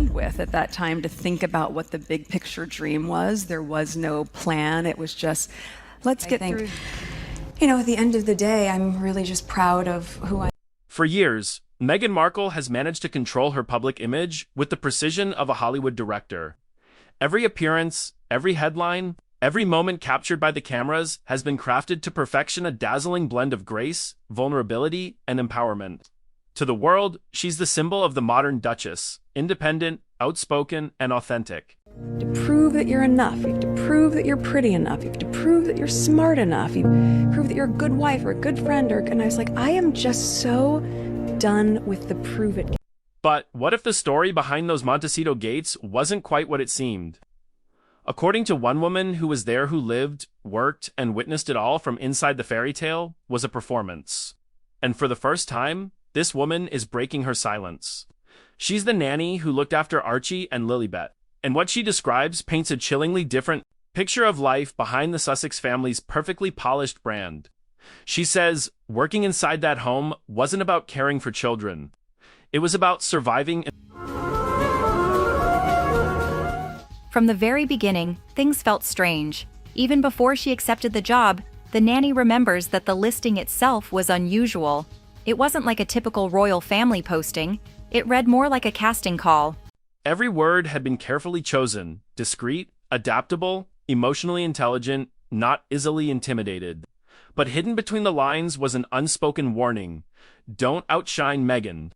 overwhelmed with at that time to think about what the big picture dream was. There was no plan. It was just, let's get through. At the end of the day, I'm really just proud of who I am. For years, Meghan Markle has managed to control her public image with the precision of a Hollywood director. Every appearance, every headline, every moment captured by the cameras has been crafted to perfection, a dazzling blend of grace, vulnerability, and empowerment. To the world, she's the symbol of the modern Duchess, independent, outspoken, and authentic. To prove that you're enough, you have to prove that you're pretty enough, you have to prove that you're smart enough, you prove that you're a good wife or a good friend, and I was like, I am just so done with the prove it. But what if the story behind those Montecito gates wasn't quite what it seemed? According to one woman who was there, who lived, worked, and witnessed it all from inside the fairy tale, was a performance. And for the first time, this woman is breaking her silence. She's the nanny who looked after Archie and Lilibet. And what she describes paints a chillingly different picture of life behind the Sussex family's perfectly polished brand. She says, working inside that home wasn't about caring for children. It was about surviving. From the very beginning, things felt strange. Even before she accepted the job, the nanny remembers that the listing itself was unusual. It wasn't like a typical royal family posting. It read more like a casting call. Every word had been carefully chosen, discreet, adaptable, emotionally intelligent, not easily intimidated. But hidden between the lines was an unspoken warning: don't outshine Meghan.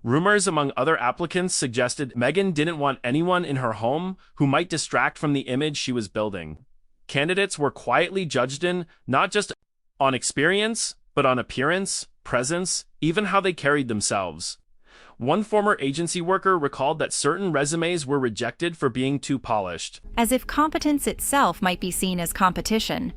Rumors among other applicants suggested Meghan didn't want anyone in her home who might distract from the image she was building. Candidates were quietly judged not just on experience, but on appearance, presence, even how they carried themselves. One former agency worker recalled that certain resumes were rejected for being too polished. As if competence itself might be seen as competition.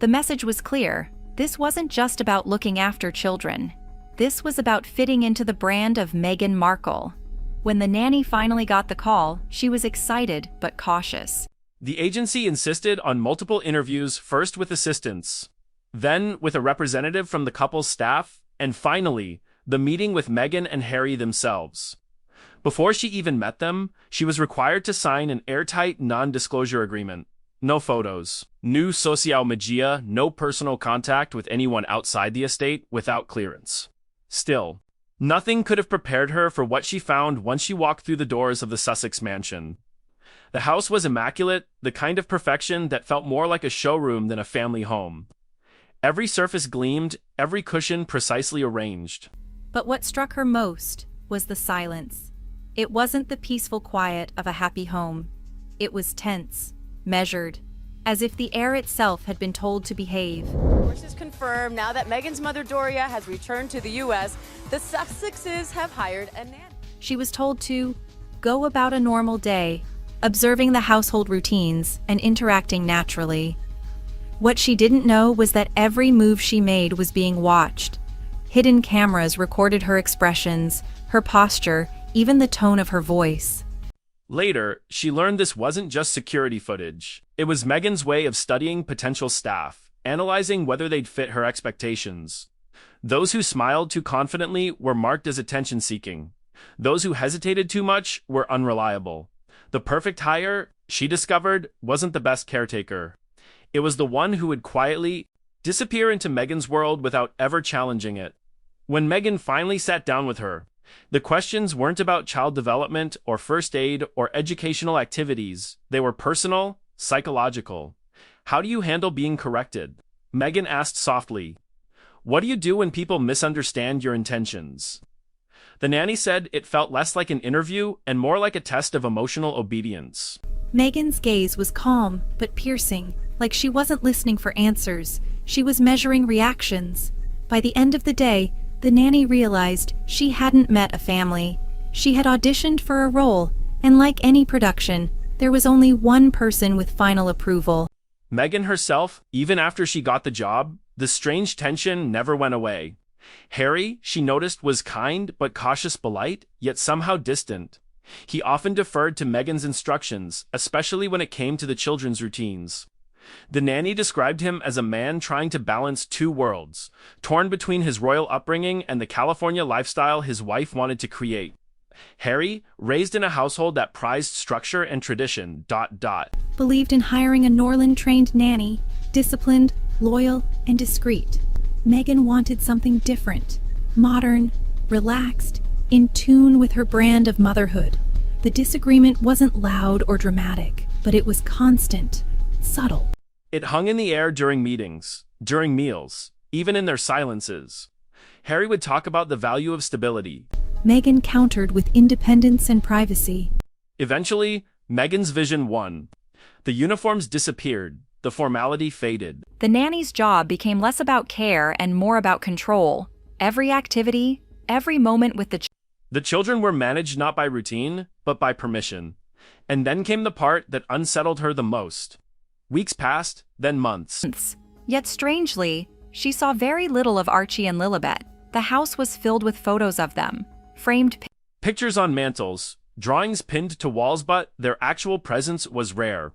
The message was clear. This wasn't just about looking after children. This was about fitting into the brand of Meghan Markle. When the nanny finally got the call, she was excited but cautious. The agency insisted on multiple interviews, first with assistants, then with a representative from the couple's staff, and finally, the meeting with Meghan and Harry themselves. Before she even met them, she was required to sign an airtight non-disclosure agreement. No photos, no social media, no personal contact with anyone outside the estate without clearance. Still, nothing could have prepared her for what she found once she walked through the doors of the Sussex mansion. The house was immaculate, the kind of perfection that felt more like a showroom than a family home. Every surface gleamed, every cushion precisely arranged. But what struck her most was the silence. It wasn't the peaceful quiet of a happy home. It was tense, measured, as if the air itself had been told to behave. Sources confirm now that Meghan's mother Doria has returned to the U.S., the Sussexes have hired a nanny. She was told to go about a normal day, observing the household routines and interacting naturally. What she didn't know was that every move she made was being watched. Hidden cameras recorded her expressions, her posture, even the tone of her voice. Later, she learned this wasn't just security footage. It was Meghan's way of studying potential staff, analyzing whether they'd fit her expectations. Those who smiled too confidently were marked as attention-seeking. Those who hesitated too much were unreliable. The perfect hire, she discovered, wasn't the best caretaker. It was the one who would quietly disappear into Meghan's world without ever challenging it. When Meghan finally sat down with her, the questions weren't about child development or first aid or educational activities. They were personal, psychological. How do you handle being corrected? Meghan asked softly. What do you do when people misunderstand your intentions? The nanny said it felt less like an interview and more like a test of emotional obedience. Meghan's gaze was calm but piercing, like she wasn't listening for answers. She was measuring reactions. By the end of the day, the nanny realized she hadn't met a family. She had auditioned for a role, and like any production, there was only one person with final approval. Meghan herself, even after she got the job, the strange tension never went away. Harry, she noticed, was kind but cautious, polite, yet somehow distant. He often deferred to Meghan's instructions, especially when it came to the children's routines. The nanny described him as a man trying to balance two worlds, torn between his royal upbringing and the California lifestyle his wife wanted to create. Harry, raised in a household that prized structure and tradition, ... Believed in hiring a Norland-trained nanny, disciplined, loyal, and discreet. Meghan wanted something different, modern, relaxed, in tune with her brand of motherhood. The disagreement wasn't loud or dramatic, but it was constant, subtle. It hung in the air during meetings, during meals, even in their silences. Harry would talk about the value of stability. Meghan countered with independence and privacy. Eventually, Meghan's vision won. The uniforms disappeared, the formality faded. The nanny's job became less about care and more about control. Every activity, every moment with The children were managed not by routine, but by permission. And then came the part that unsettled her the most. Weeks passed, then months. Yet strangely, she saw very little of Archie and Lilibet. The house was filled with photos of them, framed Pictures on mantels, drawings pinned to walls, but their actual presence was rare.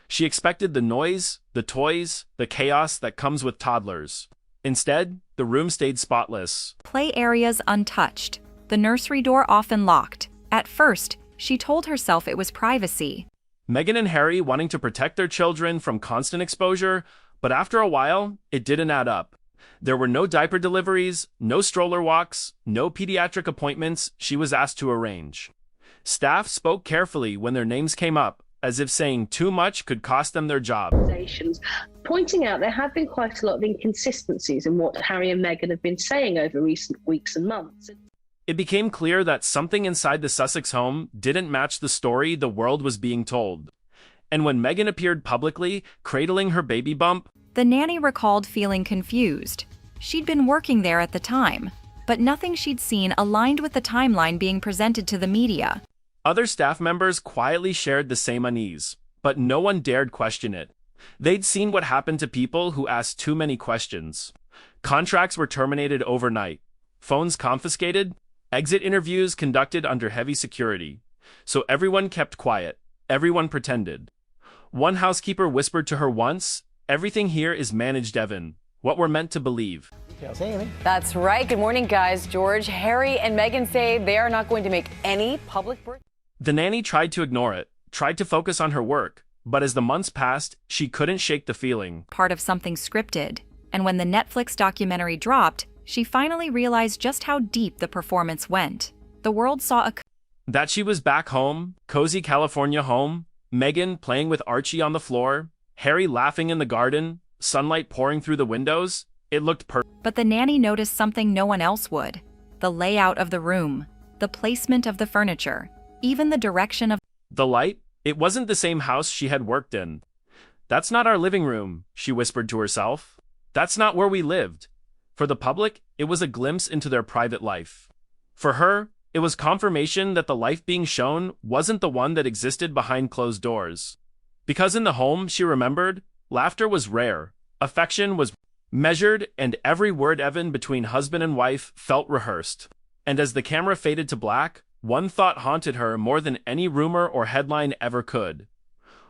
She expected the noise, the toys, the chaos that comes with toddlers. Instead, the room stayed spotless. play areas untouched, the nursery door often locked. At first, she told herself it was privacy. Meghan and Harry wanting to protect their children from constant exposure, but after a while, it didn't add up. There were no diaper deliveries, no stroller walks, no pediatric appointments she was asked to arrange. Staff spoke carefully when their names came up, as if saying too much could cost them their job. Pointing out there have been quite a lot of inconsistencies in what Harry and Meghan have been saying over recent weeks and months. It became clear that something inside the Sussex home didn't match the story the world was being told. And when Meghan appeared publicly, cradling her baby bump, The nanny recalled feeling confused. She'd been working there at the time, but nothing she'd seen aligned with the timeline being presented to the media. other staff members quietly shared the same unease, but no one dared question it. They'd seen what happened to people who asked too many questions. Contracts were terminated overnight, phones confiscated, exit interviews conducted under heavy security. So everyone kept quiet, everyone pretended. One housekeeper whispered to her once, "Everything here is managed, Evan. What we're meant to believe." That's right. Good morning, guys. George, Harry, and Meghan say they are not going to make any public. The nanny tried to ignore it, tried to focus on her work, but as the months passed, she couldn't shake the feeling. Part of something scripted. And when the Netflix documentary dropped, she finally realized just how deep the performance went. The world saw That she was back home, cozy California home, Meghan playing with Archie on the floor, Harry laughing in the garden, sunlight pouring through the windows. It looked perfect. But the nanny noticed something no one else would. The layout of the room, the placement of the furniture, even the direction of The light? It wasn't the same house she had worked in. "That's not our living room," she whispered to herself. "That's not where we lived." For the public, it was a glimpse into their private life. For her, it was confirmation that the life being shown wasn't the one that existed behind closed doors. Because in the home, she remembered, laughter was rare, affection was measured, and every word even between husband and wife felt rehearsed. And as the camera faded to black, one thought haunted her more than any rumor or headline ever could.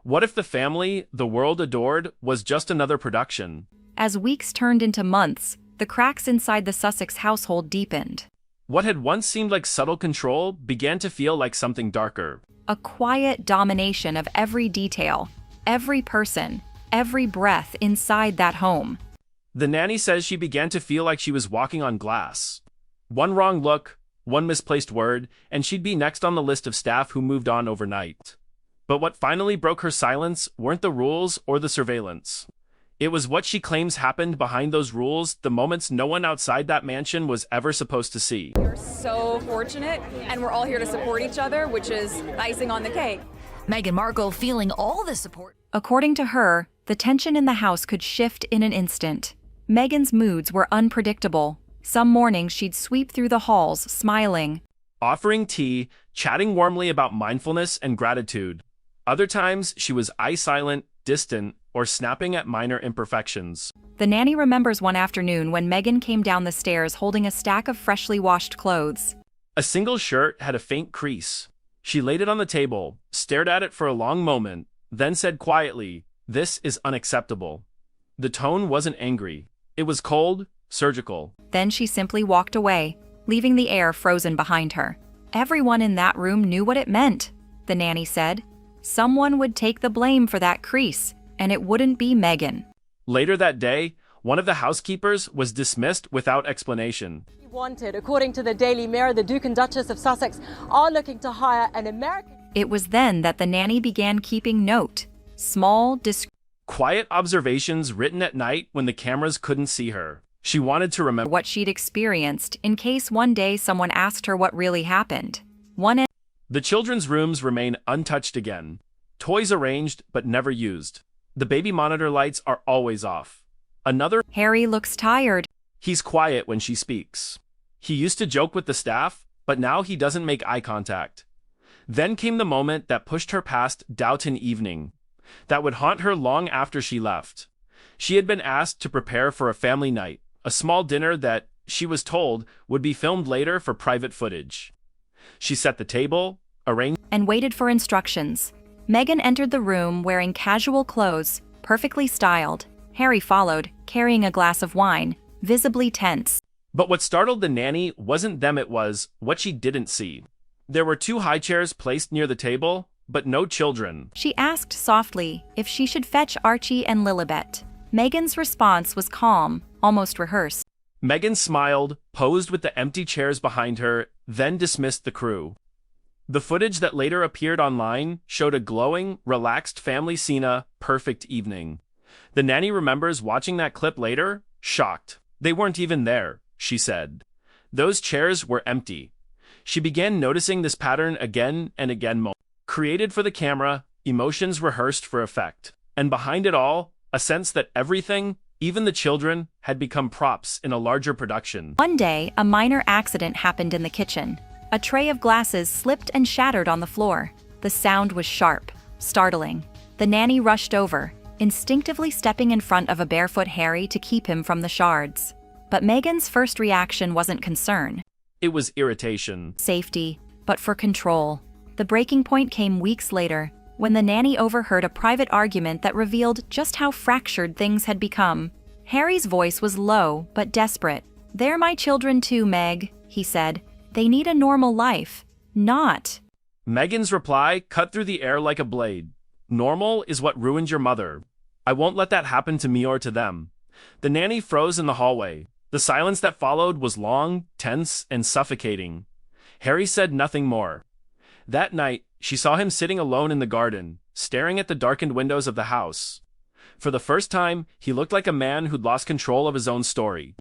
What if the family the world adored was just another production? As weeks turned into months, the cracks inside the Sussex household deepened. What had once seemed like subtle control began to feel like something darker. A quiet domination of every detail, every person, every breath inside that home. The nanny says she began to feel like she was walking on glass. One wrong look, one misplaced word, and she'd be next on the list of staff who moved on overnight. But what finally broke her silence weren't the rules or the surveillance. It was what she claims happened behind those rules, the moments no one outside that mansion was ever supposed to see. We're so fortunate, and we're all here to support each other, which is icing on the cake. Meghan Markle feeling all the support. According to her, the tension in the house could shift in an instant. Meghan's moods were unpredictable. Some mornings she'd sweep through the halls, smiling, Offering tea, chatting warmly about mindfulness and gratitude. Other times, she was eye-silent, distant, or snapping at minor imperfections. The nanny remembers one afternoon when Meghan came down the stairs holding a stack of freshly washed clothes. A single shirt had a faint crease. She laid it on the table, stared at it for a long moment, then said quietly, "This is unacceptable." The tone wasn't angry. It was cold, surgical. Then she simply walked away, leaving the air frozen behind her. Everyone in that room knew what it meant, the nanny said. Someone would take the blame for that crease, and it wouldn't be Meghan. Later that day, one of the housekeepers was dismissed without explanation. Wanted. According to the Daily Mirror, the Duke and Duchess of Sussex are looking to hire an American. It was then that the nanny began keeping note. Small, Quiet observations written at night when the cameras couldn't see her. She wanted to remember what she'd experienced in case one day someone asked her what really happened. The children's rooms remain untouched again. Toys arranged but never used. The baby monitor lights are always off. Harry looks tired. He's quiet when she speaks. He used to joke with the staff, but now he doesn't make eye contact. Then came the moment that pushed her past Downton Evening. That would haunt her long after she left. She had been asked to prepare for a family night, a small dinner that, she was told, would be filmed later for private footage. She set the table, arranged, and waited for instructions. Meghan entered the room wearing casual clothes, perfectly styled. Harry followed, carrying a glass of wine, visibly tense. But what startled the nanny wasn't them, it was what she didn't see. There were 2 high chairs placed near the table, but no children. She asked softly if she should fetch Archie and Lilibet. Meghan's response was calm, almost rehearsed. Meghan smiled, posed with the empty chairs behind her, then dismissed the crew. The footage that later appeared online showed a glowing, relaxed family scene, perfect evening. The nanny remembers watching that clip later, shocked. They weren't even there, she said. Those chairs were empty. She began noticing this pattern again and again. Created for the camera, emotions rehearsed for effect. And behind it all, a sense that everything, even the children, had become props in a larger production. One day, a minor accident happened in the kitchen. A tray of glasses slipped and shattered on the floor. The sound was sharp, startling. The nanny rushed over, instinctively stepping in front of a barefoot Harry to keep him from the shards. But Meghan's first reaction wasn't concern. It was irritation. Safety, but for control. The breaking point came weeks later, when the nanny overheard a private argument that revealed just how fractured things had become. Harry's voice was low, but desperate. "They're my children too, Meg," he said. "They need a normal life, not." Meghan's reply cut through the air like a blade. "Normal is what ruined your mother. I won't let that happen to me or to them." The nanny froze in the hallway. The silence that followed was long, tense, and suffocating. Harry said nothing more. That night, she saw him sitting alone in the garden, staring at the darkened windows of the house. For the first time, he looked like a man who'd lost control of his own story.